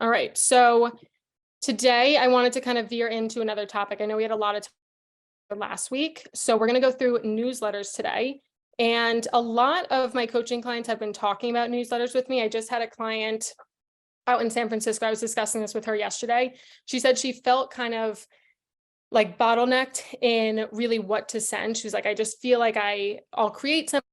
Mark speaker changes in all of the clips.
Speaker 1: All right. So today I wanted to kind of veer into another topic. I know we had a lot of time last week, so we're going to go through newsletters today. And a lot of my coaching clients have been talking about newsletters with me. I just had a client out in San Francisco. I was discussing this with her yesterday. She said she felt kind of like bottlenecked in really what to send. She was like, I just feel like I'll create something.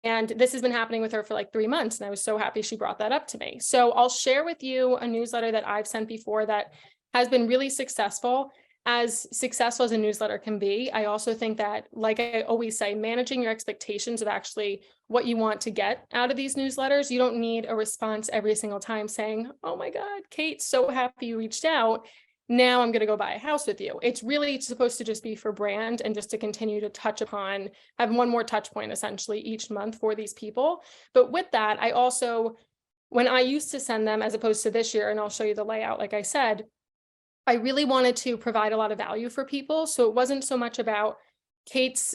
Speaker 1: And this has been happening with her for like 3 months. And I was so happy she brought that up to me. So I'll share with you a newsletter that I've sent before that has been really successful as a newsletter can be. I also think that, like I always say, managing your expectations of actually what you want to get out of these newsletters. You don't need a response every single time saying, oh my God, Kate, so happy you reached out. Now I'm going to go buy a house with you. It's really supposed to just be for brand and just to continue to touch upon, have one more touch point essentially each month for these people. But with that, I also, when I used to send them, as opposed to this year, and I'll show you the layout, like I said, I really wanted to provide a lot of value for people. So it wasn't so much about Kate's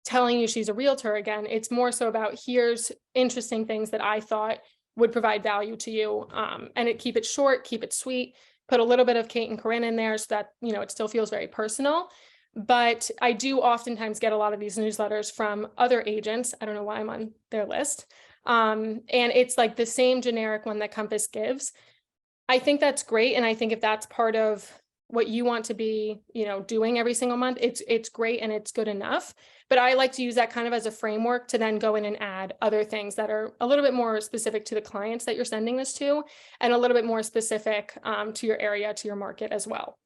Speaker 1: telling you she's a realtor again. It's more so about here's interesting things that I thought would provide value to you. And keep it short, keep it sweet, put a little bit of Kate and Corinne in there so that, you know, it still feels very personal. But I do oftentimes get a lot of these newsletters from other agents. I don't know why I'm on their list. And it's like the same generic one that Compass gives. I think that's great. And I think if that's part of what you want to be, you know, doing every single month, it's great and it's good enough. But I like to use that kind of as a framework to then go in and add other things that are a little bit more specific to the clients that you're sending this to, and a little bit more specific to your area, to your market as well.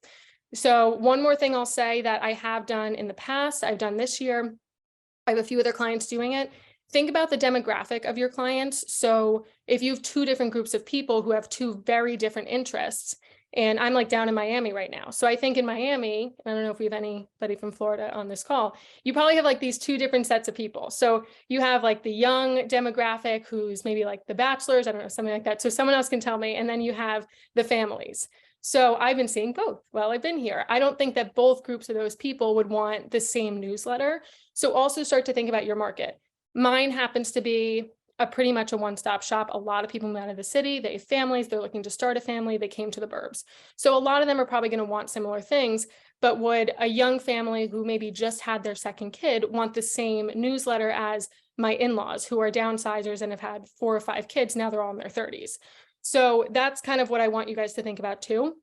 Speaker 1: So one more thing I'll say that I have done in the past, I've done this year, I have a few other clients doing it. Think about the demographic of your clients. So if you have two different groups of people who have two very different interests, and I'm like down in Miami right now. So I think in Miami, I don't know if we have anybody from Florida on this call, you probably have like these two different sets of people. So you have like the young demographic who's maybe like the bachelors, I don't know, something like that. So someone else can tell me. And then you have the families. So I've been seeing both while I've been here. I don't think that both groups of those people would want the same newsletter. So also start to think about your market. Mine happens to be pretty much a one-stop shop. A lot of people move out of the city, they have families, they're looking to start a family, they came to the burbs. So a lot of them are probably going to want similar things, but would a young family who maybe just had their second kid want the same newsletter as my in-laws who are downsizers and have had 4 or 5 kids, now they're all in their 30s. So that's kind of what I want you guys to think about too.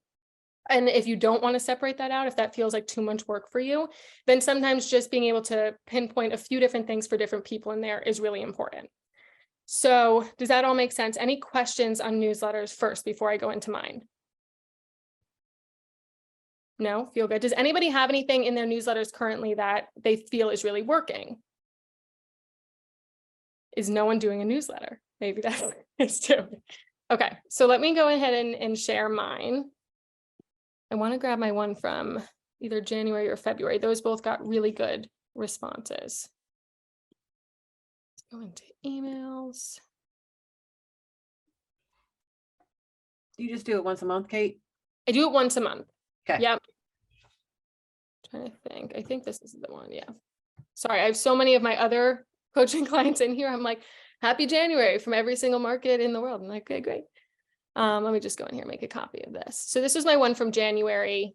Speaker 1: And if you don't want to separate that out, if that feels like too much work for you, then sometimes just being able to pinpoint a few different things for different people in there is really important. So does that all make sense? Any questions on newsletters first before I go into mine? No? Feel good? Does anybody have anything in their newsletters currently that they feel is really working? Is no one doing a newsletter? Maybe that's it's too. Okay, so let me go ahead and share mine. I want to grab my one from either January or February. Those both got really good responses. Let's go into emails.
Speaker 2: Do you just do it once a month, Kate?
Speaker 1: I do it once a month.
Speaker 2: Okay.
Speaker 1: Yep. Trying to think. I think this is the one. Yeah. Sorry, I have so many of my other coaching clients in here. I'm like, happy January from every single market in the world. I'm like, okay, great. Let me just go in here and make a copy of this. So this is my one from January.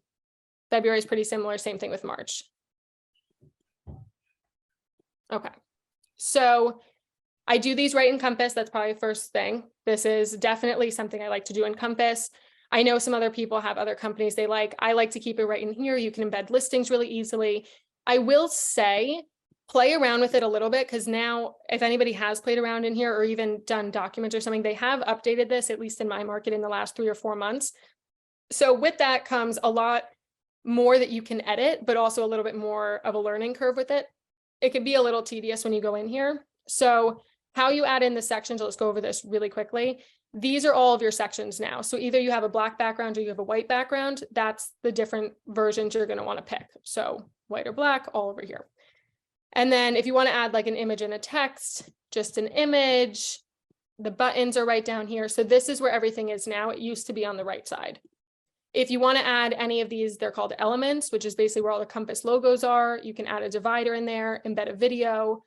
Speaker 1: February is pretty similar. Same thing with March. Okay. So I do these right in Compass. That's probably the first thing. This is definitely something I like to do in Compass. I know some other people have other companies they like. I like to keep it right in here. You can embed listings really easily. I will say, play around with it a little bit, because now if anybody has played around in here or even done documents or something, they have updated this, at least in my market, in the last 3 or 4 months. So with that comes a lot more that you can edit, but also a little bit more of a learning curve with it. It can be a little tedious when you go in here. So how you add in the sections, let's go over this really quickly. These are all of your sections now. So either you have a black background or you have a white background. That's the different versions you're going to want to pick. So white or black, all over here. And then if you want to add like an image and a text, just an image, the buttons are right down here. So this is where everything is now. It used to be on the right side. If you want to add any of these, they're called elements, which is basically where all the Compass logos are. You can add a divider in there, embed a video,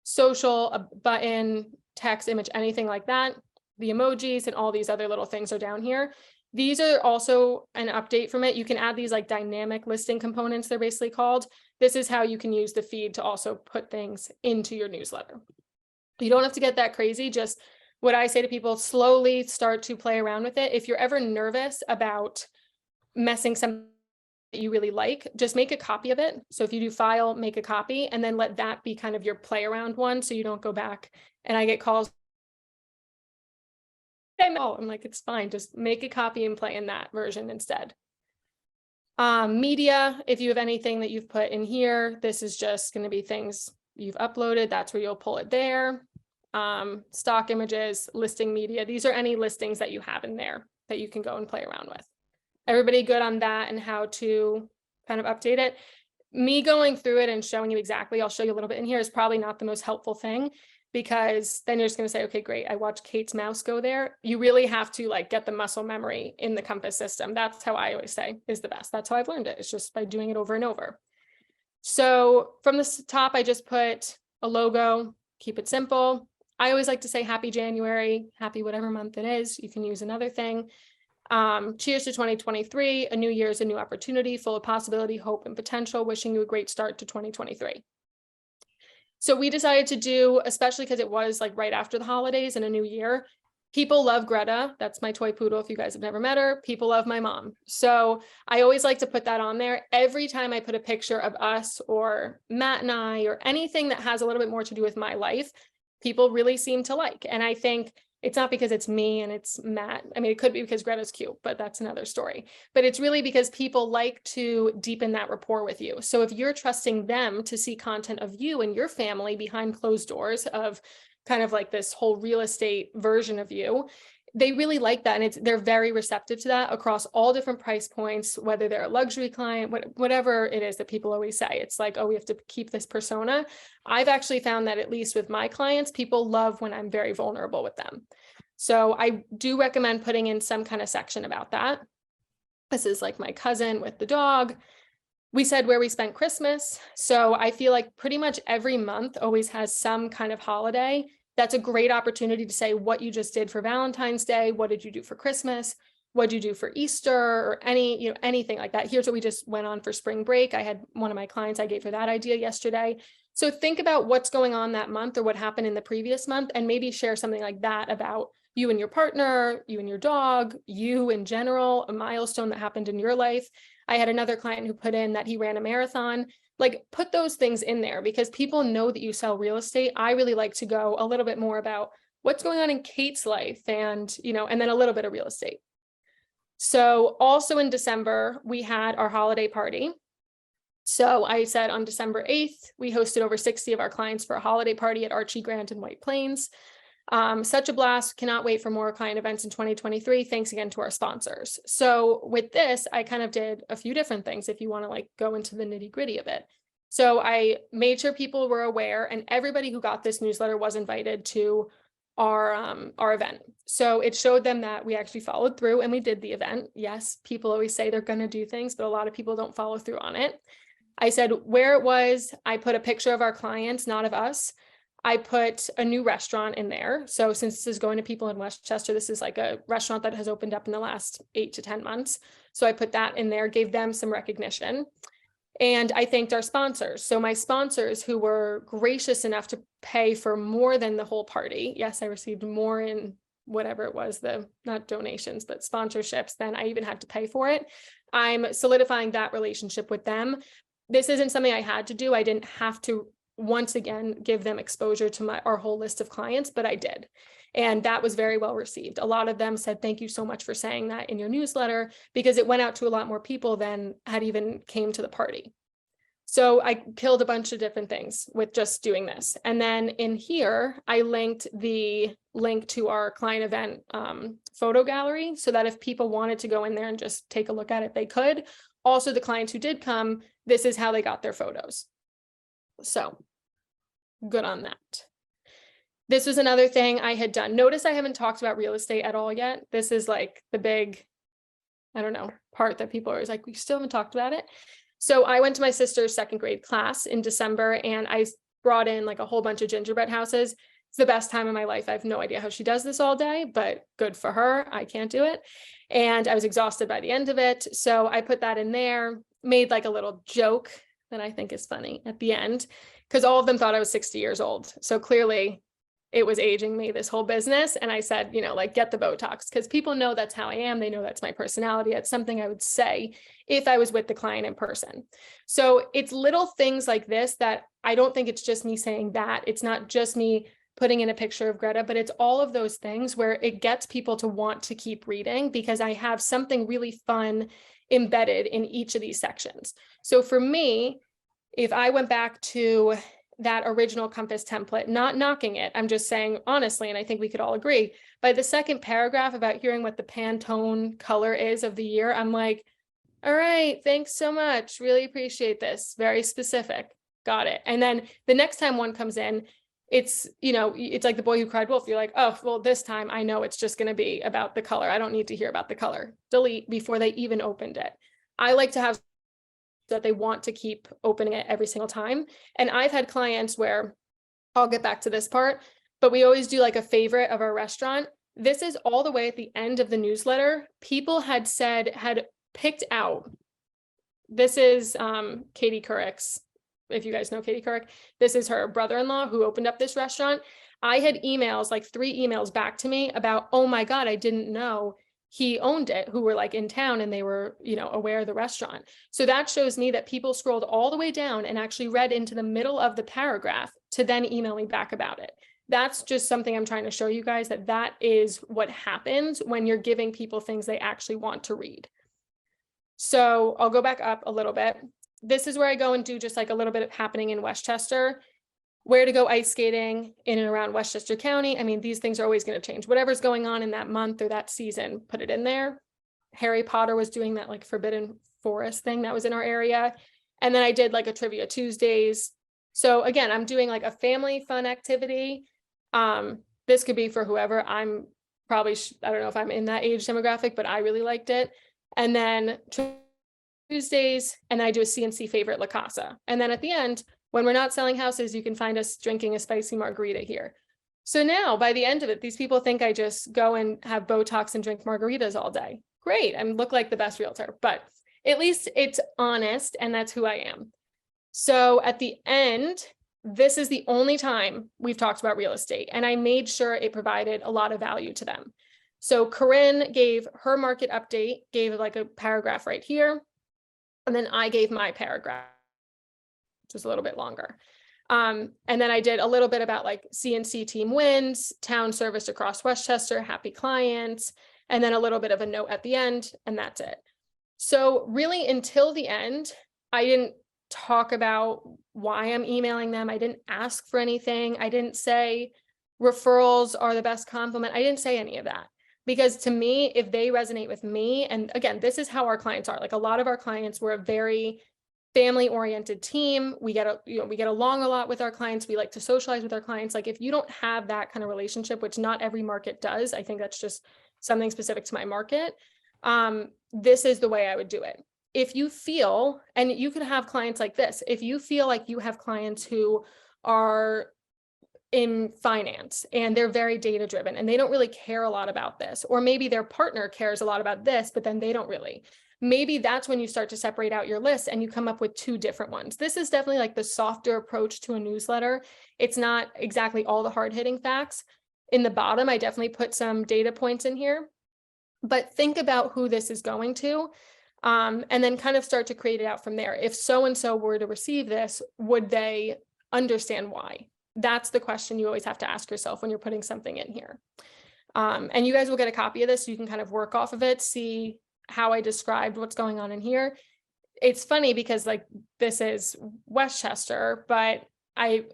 Speaker 1: social, a button, text, image, anything like that. the emojis and all these other little things are down here. These are also an update from it. You can add these like dynamic listing components, they're basically called. This is how you can use the feed to also put things into your newsletter. You don't have to get that crazy. Just what I say to people, slowly start to play around with it. If you're ever nervous about messing something that you really like, just make a copy of it. So if you do file, make a copy, and then let that be kind of your play around one. So you don't go back and I get calls. I'm like, it's fine. Just make a copy and play in that version instead. Media, if you have anything that you've put in here, this is just going to be things you've uploaded. That's where you'll pull it there. Stock images, listing media. These are any listings that you have in there that you can go and play around with. Everybody good on that and how to kind of update it? Me going through it and showing you exactly, I'll show you a little bit in here, is probably not the most helpful thing, because then you're just going to say, okay, great, I watched Kate's mouse go there. You really have to like get the muscle memory in the Compass system. That's how I always say is the best. That's how I've learned it. It's just by doing it over and over. So from the top, I just put a logo, keep it simple. I always like to say happy January, happy whatever month it is. You can use another thing. Cheers to 2023. A new year is a new opportunity, full of possibility, hope, and potential. Wishing you a great start to 2023. So we decided to do, especially because it was like right after the holidays and a new year, people love Greta. That's my toy poodle. If you guys have never met her, people love my mom. So I always like to put that on there. Every time I put a picture of us or Matt and I, or anything that has a little bit more to do with my life, people really seem to like. And I think it's not because it's me and it's Matt. I mean, it could be because Greta's cute, but that's another story. But it's really because people like to deepen that rapport with you. So if you're trusting them to see content of you and your family behind closed doors of kind of like this whole real estate version of you, they really like that. And they're very receptive to that across all different price points, whether they're a luxury client, whatever it is that people always say. It's like, oh, we have to keep this persona. I've actually found that at least with my clients, people love when I'm very vulnerable with them. So I do recommend putting in some kind of section about that. This is like my cousin with the dog. We said where we spent Christmas. So I feel like pretty much every month always has some kind of holiday. That's a great opportunity to say what you just did for Valentine's Day. What did you do for Christmas? What did you do for Easter, or anything like that? Here's what we just went on for spring break. I had one of my clients, I gave her that idea yesterday. So think about what's going on that month or what happened in the previous month, and maybe share something like that about you and your partner, you and your dog, you in general, a milestone that happened in your life. I had another client who put in that he ran a marathon. Like, put those things in there because people know that you sell real estate. I really like to go a little bit more about what's going on in Kate's life and then a little bit of real estate. So also in December, we had our holiday party. So I said on December 8th, we hosted over 60 of our clients for a holiday party at Archie Grant in White Plains. Such a blast. Cannot wait for more client events in 2023. Thanks again to our sponsors. So with this, I kind of did a few different things if you want to like go into the nitty gritty of it. So I made sure people were aware, and everybody who got this newsletter was invited to our event. So it showed them that we actually followed through and we did the event. Yes, people always say they're going to do things, but a lot of people don't follow through on it. I said where it was. I put a picture of our clients, not of us. I put a new restaurant in there. So since this is going to people in Westchester, this is like a restaurant that has opened up in the last 8 to 10 months. So I put that in there, gave them some recognition. And I thanked our sponsors. So my sponsors who were gracious enough to pay for more than the whole party. Yes, I received more in whatever it was, not donations, but sponsorships, then I even had to pay for it. I'm solidifying that relationship with them. This isn't something I had to do. I didn't have to once again give them exposure to our whole list of clients, but I did. And that was very well received. A lot of them said, thank you so much for saying that in your newsletter, because it went out to a lot more people than had even came to the party. So I killed a bunch of different things with just doing this. And then in here, I linked the link to our client event photo gallery so that if people wanted to go in there and just take a look at it, they could. Also, the clients who did come, this is how they got their photos. So good on that. This was another thing I had done. Notice I haven't talked about real estate at all yet. This is like the big, I don't know, part that people are always like, we still haven't talked about it. So I went to my sister's second grade class in December and I brought in like a whole bunch of gingerbread houses. It's the best time of my life. I have no idea how she does this all day, but good for her. I can't do it. And I was exhausted by the end of it. So I put that in there, made like a little joke that I think is funny at the end, because all of them thought I was 60 years old. So clearly it was aging me, this whole business. And I said, you know, like, get the Botox, because people know that's how I am. They know that's my personality. It's something I would say if I was with the client in person. So it's little things like this that I don't think it's just me saying that. It's not just me putting in a picture of Greta, but it's all of those things where it gets people to want to keep reading, because I have something really fun embedded in each of these sections. So for me, if I went back to that original Compass template, not knocking it, I'm just saying honestly, and I think we could all agree, by the second paragraph about hearing what the Pantone color is of the year, I'm like, all right, thanks so much. Really appreciate this. Very specific. Got it. And then the next time one comes in, it's, you know, it's like The Boy Who Cried Wolf. You're like, oh, well, this time I know it's just going to be about the color. I don't need to hear about the color. Delete before they even opened it. I like to have that they want to keep opening it every single time. And I've had clients where, I'll get back to this part, but we always do like a favorite of our restaurant. This is all the way at the end of the newsletter. People had picked out, this is Katie Couric's, if you guys know Katie Couric, this is her brother-in-law who opened up this restaurant. I had emails, like 3 emails back to me about, oh my God, I didn't know he owned it, who were like in town and they were, you know, aware of the restaurant. So that shows me that people scrolled all the way down and actually read into the middle of the paragraph to then email me back about it. That's just something I'm trying to show you guys, that that is what happens when you're giving people things they actually want to read. So I'll go back up a little bit. This is where I go and do just like a little bit of happening in Westchester, where to go ice skating in and around Westchester County. I mean, these things are always going to change. Whatever's going on in that month or that season, put it in there. Harry Potter was doing that like Forbidden Forest thing that was in our area. And then I did like a Trivia Tuesdays. So again, I'm doing like a family fun activity. This could be for whoever. I'm probably, I don't know if I'm in that age demographic, but I really liked it. And then Tuesdays, and then I do a CNC favorite, La Casa. And then at the end, when we're not selling houses, you can find us drinking a spicy margarita here. So now by the end of it, these people think I just go and have Botox and drink margaritas all day. Great. I look like the best realtor, but at least it's honest, and that's who I am. So at the end, this is the only time we've talked about real estate, and I made sure it provided a lot of value to them. So Corinne gave her market update, gave like a paragraph right here. And then I gave my paragraph, which was a little bit longer. And then I did a little bit about like CNC team wins, town service across Westchester, happy clients, and then a little bit of a note at the end, and that's it. So really until the end, I didn't talk about why I'm emailing them. I didn't ask for anything. I didn't say referrals are the best compliment. I didn't say any of that. Because to me, if they resonate with me, and again, this is how our clients are. Like a lot of our clients, we're a very family-oriented team. We get along a lot with our clients. We like to socialize with our clients. Like if you don't have that kind of relationship, which not every market does, I think that's just something specific to my market. This is the way I would do it. If you feel, and you could have clients like this, if you feel like you have clients who are in finance and they're very data driven and they don't really care a lot about this, or maybe their partner cares a lot about this, but then they don't really, maybe that's when you start to separate out your list and you come up with 2 different ones. This is definitely like the softer approach to a newsletter. It's not exactly all the hard hitting facts. In the bottom, I definitely put some data points in here, but think about who this is going to, and then kind of start to create it out from there. If so-and-so were to receive this, would they understand why? That's the question you always have to ask yourself when you're putting something in here. And you guys will get a copy of this so you can kind of work off of it, see how I described what's going on in here. It's funny because like this is Westchester, but I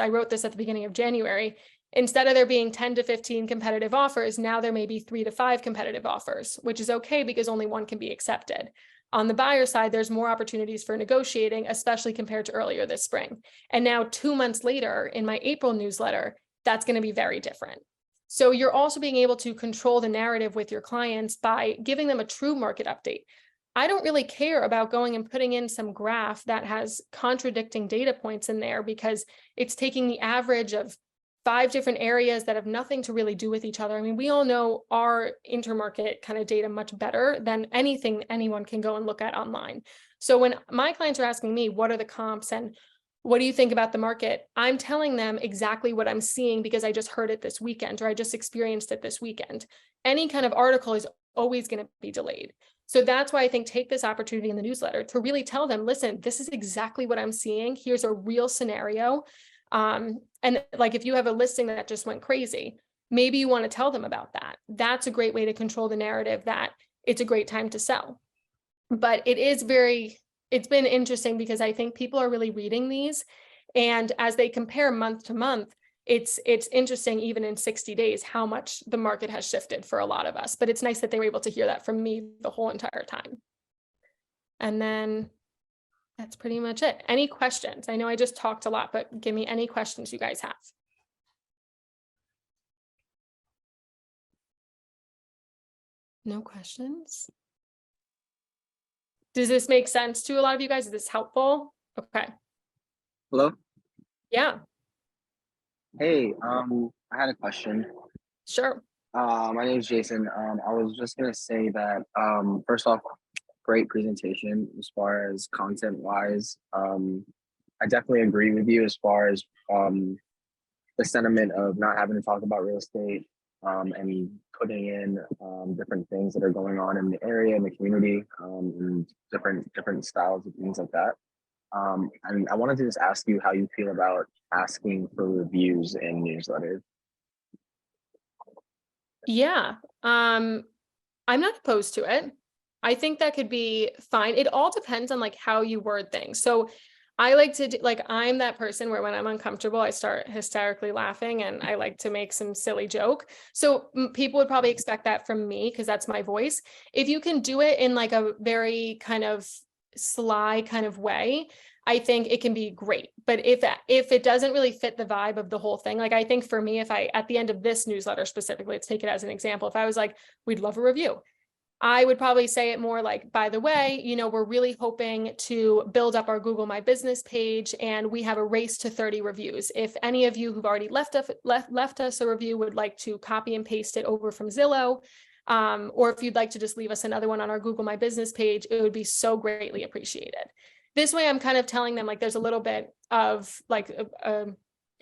Speaker 1: wrote this at the beginning of January. Instead of there being 10 to 15 competitive offers, now there may be 3 to 5 competitive offers, which is okay because only one can be accepted. On the buyer side, there's more opportunities for negotiating, especially compared to earlier this spring. And now 2 months later in my April newsletter, that's going to be very different. So you're also being able to control the narrative with your clients by giving them a true market update. I don't really care about going and putting in some graph that has contradicting data points in there because it's taking the average of 5 different areas that have nothing to really do with each other. I mean, we all know our intermarket kind of data much better than anything anyone can go and look at online. So when my clients are asking me, what are the comps and what do you think about the market? I'm telling them exactly what I'm seeing because I just heard it this weekend or I just experienced it this weekend. Any kind of article is always going to be delayed. So that's why I think take this opportunity in the newsletter to really tell them, listen, this is exactly what I'm seeing. Here's a real scenario. And like, if you have a listing that just went crazy, maybe you want to tell them about that. That's a great way to control the narrative that it's a great time to sell. But it's been interesting because I think people are really reading these. And as they compare month to month, it's interesting, even in 60 days, how much the market has shifted for a lot of us. But it's nice that they were able to hear that from me the whole entire time. And then that's pretty much it. Any questions? I know I just talked a lot, but give me any questions you guys have. No questions? Does this make sense to a lot of you guys? Is this helpful? Okay.
Speaker 3: Hello.
Speaker 1: Yeah,
Speaker 3: Hey, I had a question.
Speaker 1: sure.
Speaker 3: My name is Jason. I was just gonna say that, first off, great presentation as far as content wise. I definitely agree with you as far as the sentiment of not having to talk about real estate, and putting in different things that are going on in the area, in the community, and different styles of things like that. And I wanted to just ask you how you feel about asking for reviews in newsletters.
Speaker 1: Yeah. I'm not opposed to it. I think that could be fine. It all depends on like how you word things. So I like to do, like, I'm that person where when I'm uncomfortable, I start hysterically laughing and I like to make some silly joke. So people would probably expect that from me because that's my voice. If you can do it in like a very kind of sly kind of way, I think it can be great. But if it doesn't really fit the vibe of the whole thing, like I think for me, if I, at the end of this newsletter specifically, let's take it as an example, if I was like, we'd love a review, I would probably say it more like, by the way, we're really hoping to build up our Google My Business page and we have a race to 30 reviews. If any of you who've already left us a review would like to copy and paste it over from Zillow, or if you'd like to just leave us another one on our Google My Business page, it would be so greatly appreciated. This way, I'm kind of telling them like there's a little bit of like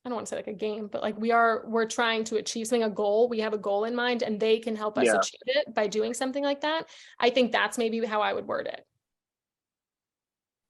Speaker 1: I don't want to say like a game, but like we're trying to achieve something, a goal. We have a goal in mind and they can help us
Speaker 3: Yeah.
Speaker 1: achieve it by doing something like that. I think that's maybe how I would word it.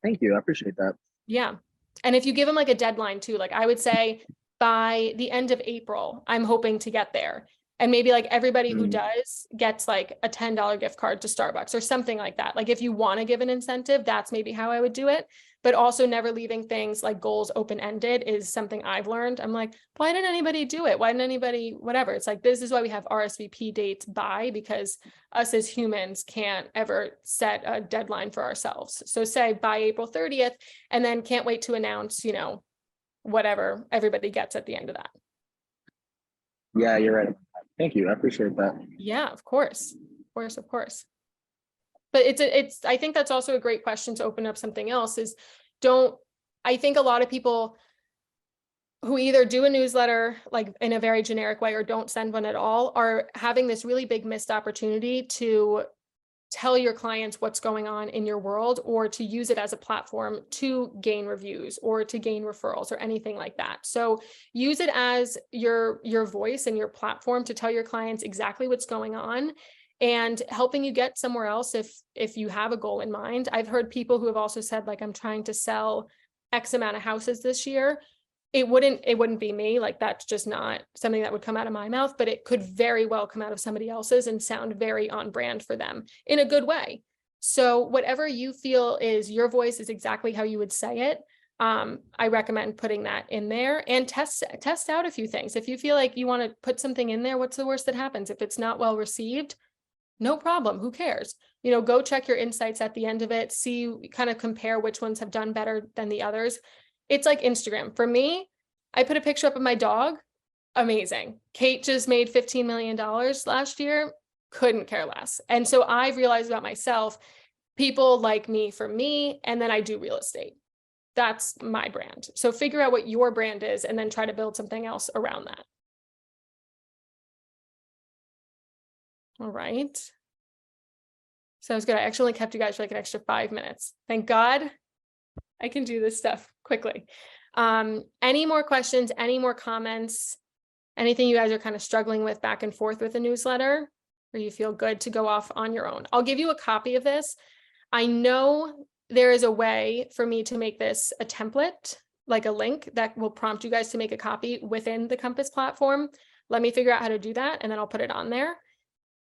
Speaker 3: Thank you. I appreciate that.
Speaker 1: Yeah. And if you give them like a deadline too, like I would say by the end of April, I'm hoping to get there. And maybe like everybody who does gets like a $10 gift card to Starbucks or something like that. Like if you want to give an incentive, that's maybe how I would do it. But also never leaving things like goals open-ended is something I've learned. I'm like, why didn't anybody do it? Why didn't anybody, whatever? It's like, this is why we have RSVP dates by, because us as humans can't ever set a deadline for ourselves. So say by April 30th, and then can't wait to announce, whatever everybody gets at the end of that.
Speaker 3: Yeah, you're right. Thank you. I appreciate that.
Speaker 1: Yeah, of course. Of course. But I think that's also a great question to open up something else is I think a lot of people who either do a newsletter like in a very generic way or don't send one at all are having this really big missed opportunity to tell your clients what's going on in your world or to use it as a platform to gain reviews or to gain referrals or anything like that. So use it as your voice and your platform to tell your clients exactly what's going on and helping you get somewhere else if you have a goal in mind. I've heard people who have also said like, I'm trying to sell X amount of houses this year. It wouldn't be me, like that's just not something that would come out of my mouth, but it could very well come out of somebody else's and sound very on brand for them in a good way. So whatever you feel is your voice is exactly how you would say it. I recommend putting that in there and test out a few things. If you feel like you want to put something in there, what's the worst that happens? If it's not well received, no problem. Who cares? Go check your insights at the end of it, see, kind of compare which ones have done better than the others. It's like Instagram. For me, I put a picture up of my dog. Amazing. Kate just made $15 million last year. Couldn't care less. And so I've realized about myself, people like me for me, and then I do real estate. that's my brand. So figure out what your brand is and then try to build something else around that. All right. So it's good. I actually kept you guys for like an extra 5 minutes. Thank God I can do this stuff quickly. Any more questions, any more comments, anything you guys are kind of struggling with back and forth with the newsletter, or you feel good to go off on your own? I'll give you a copy of this. I know there is a way for me to make this a template, like a link that will prompt you guys to make a copy within the Compass platform. Let me figure out how to do that, and then I'll put it on there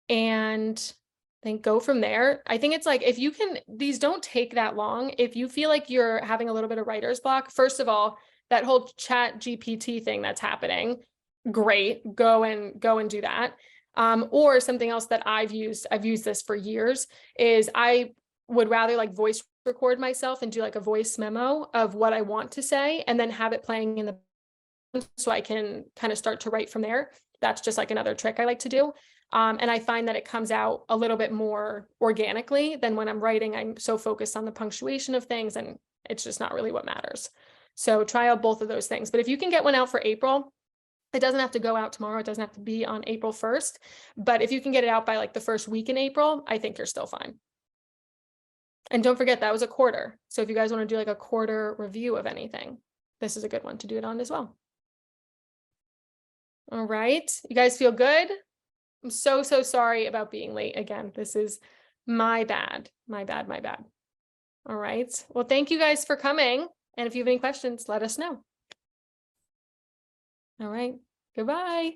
Speaker 1: and then go from there. I think it's like, if you can, these don't take that long. If you feel like you're having a little bit of writer's block, first of all, that whole chat GPT thing that's happening, great, go and do that. Or something else that I've used this for years, is I would rather like voice record myself and do like a voice memo of what I want to say, and then have it playing in the, so I can kind of start to write from there. That's just like another trick I like to do. And I find that it comes out a little bit more organically than when I'm writing. I'm so focused on the punctuation of things, and it's just not really what matters. So try out both of those things. But if you can get one out for April, it doesn't have to go out tomorrow. It doesn't have to be on April 1st. But if you can get it out by like the first week in April, I think you're still fine. And don't forget, that was a quarter. So if you guys want to do like a quarter review of anything, this is a good one to do it on as well. All right. You guys feel good? I'm so sorry about being late again. This is my bad. All right. Well, thank you guys for coming. And if you have any questions, let us know. All right. Goodbye.